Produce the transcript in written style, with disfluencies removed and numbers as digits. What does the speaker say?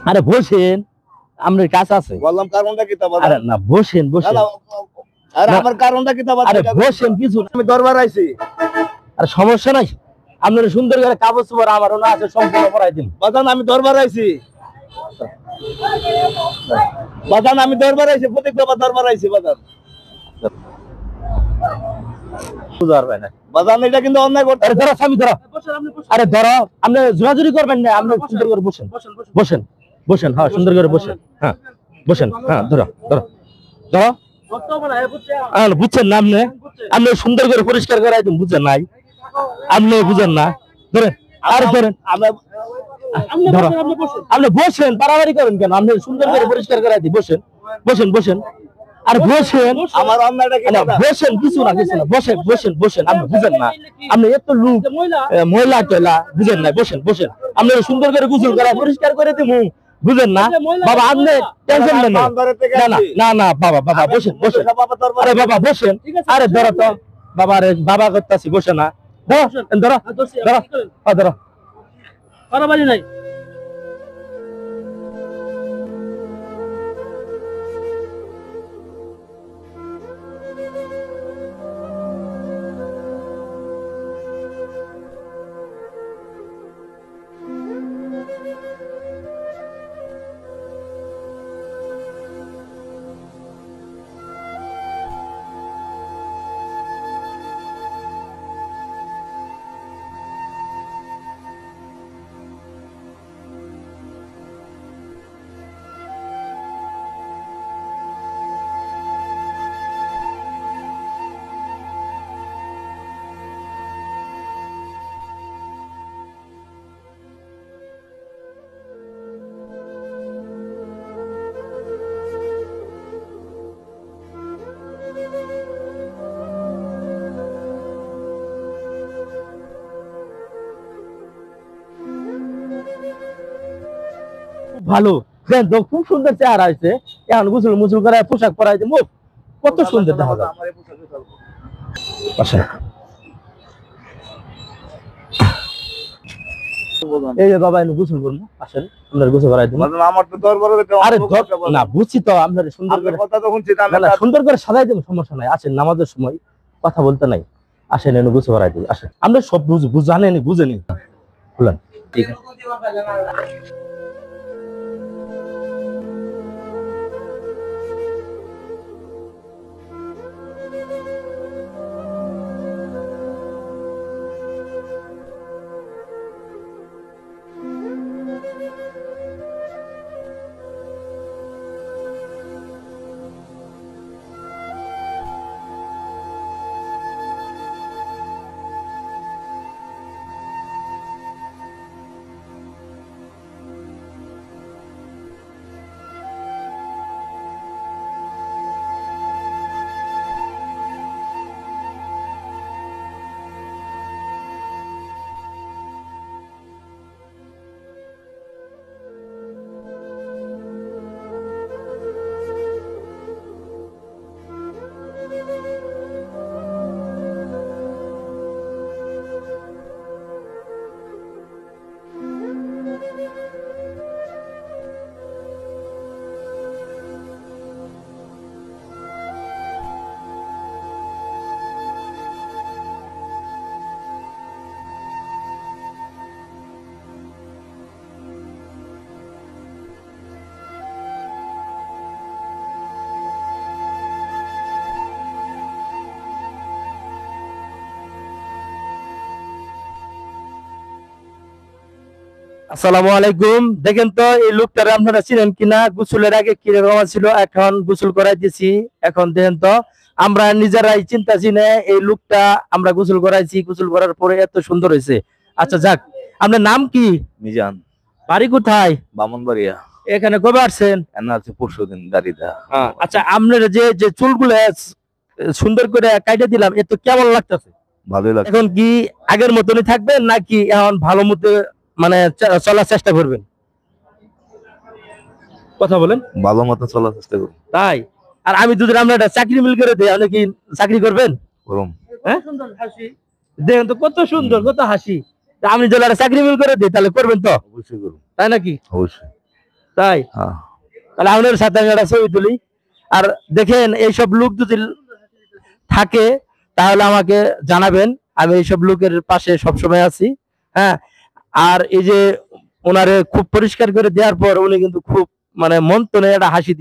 আরে বসেন, আপনার কাজ আছে। বললাম কারণটা কি তা বলেন। আরে না বসেন বসেন। আরে আমার কারণটা কি তা বলেন। আরে বসেন, কিছু আমি দরবার আইছি। আরে সমস্যা নাই, আপনার সুন্দর করে কাগজ পর আমার ওনা আছে সম্পূর্ণ করাই দিন। বাজান আমি দরবার আইছি। বাজান আমি দরবার আইছি, প্রতীক বাবা দরবার আইছি বাজান। বুঝার ভাই না বাজান এটা কিন্তু অন্যায় করতে। আরে ধরো স্বামী ধরো। আরে ধরো, আপনি জোরাজুরি করবেন না, আপনি সুন্দর করে বসেন বসেন বসেন। হ্যাঁ সুন্দর করে বসেন। হ্যাঁ বসেন। হ্যাঁ ধরো ধরো ধরো। বুঝছেন না আপনি? আপনি সুন্দর করে পরিষ্কার করাই দিন, বুঝছেন নাই? আপনি বুঝেন না, ধরেন আর ধরেন। ধরো আপনি বসেন, বাড়াবাড়ি করেন কেন? আপনি সুন্দর করে পরিষ্কার করাই দিন, বসেন বসেন বসেন। আর বসেন, আমার অন্যায়টা কি? বসেন, কিছু না কিছু না, বসেন বসেন বসেন। আপনি বুঝেন না, আপনি এত লোক ময়লা টয়লা বুঝেন না, বসেন বসেন। আপনি সুন্দর করে গোসল করা পরিষ্কার করে দিব, বুঝেন না বাবা? আপনি টেনশন নেন না। না না না বাবা, বাবা বসেন বসেন। আরে বাবা বসেন। আরে ধরো তো বাবা, আরে বাবা করতেছি, বসে না। ধরো ধরো ধরো ধরো। বাড়াবাড়ি নাই। ভালো দেন তো, খুব সুন্দর চেহারা হয়েছে। এখন গোসল মুসুল করে পোশাক পরাই দিব, কত সুন্দর দেখা যায়। আসেন। এই যে বাবা এনে গোসল করবো, আসেন আপনার গোসল করাই দিব। আমার তো দরবারে আরে না বুঝছি তো, আপনার সুন্দর করে কথা তো শুনছি না না সুন্দর করে সাজাই দেবো, সমস্যা নাই। আসেন, নামাজের সময় কথা বলতে নাই। আসেন এনে গোসল করাই দিই, আসেন। আমরা সব জানেনি বুঝেনি, বলেন ঠিক আছে। আসসালামু আলাইকুম। দেখেন তো এই লোকটারে আপনারা চিনেন কিনা? গোসলের আগে কিরকম ছিল, এখন গোসল করাই দিছি। এখন দেখেন তো, আমরা নিজেরাই চিন্তাছি না এই লোকটা আমরা গোসল করাইছি, গোসল করার পরে এত সুন্দর হয়েছে। আচ্ছা যাক, আপনার নাম কি? মিজান। বাড়ি কোথায়? বামনবাড়িয়া। এখানে কবে আসছেন? এনা আছে পরশুদিন দাড়িটা। আচ্ছা, আপনার যে যে চুলগুলো সুন্দর করে কাটে দিলাম, এত কেমন লাগতেছে? ভালোই লাগে। এখন কি আগের মতনই থাকবেন নাকি এখন ভালো মতো মানে চলার চেষ্টা করবেন? কথা বলেন। ভালো মতো চলার চেষ্টা করুন। তাই? আর আমি যদি আমরা একটা চাকরি মিল করে দিই, আপনি কি চাকরি করবেন? করুন। হ্যাঁ সুন্দর হাসি দেখেন তো, কত সুন্দর, কত হাসি। আমি যদি একটা চাকরি মিল করে দিই তাহলে করবেন তো? অবশ্যই করুন। তাই নাকি? অবশ্যই। তাই হ্যাঁ। তাহলে আপনার সাথে আমি একটা ছবি তুলি। আর দেখেন এইসব লোক যদি থাকে তাহলে আমাকে জানাবেন, আমি এইসব লোকের পাশে সবসময় আছি। হ্যাঁ, আর এই যে ওনারে খুব পরিষ্কার করে দেওয়ার পর উনি কিন্তু খুব মানে মন তো একটা হাসি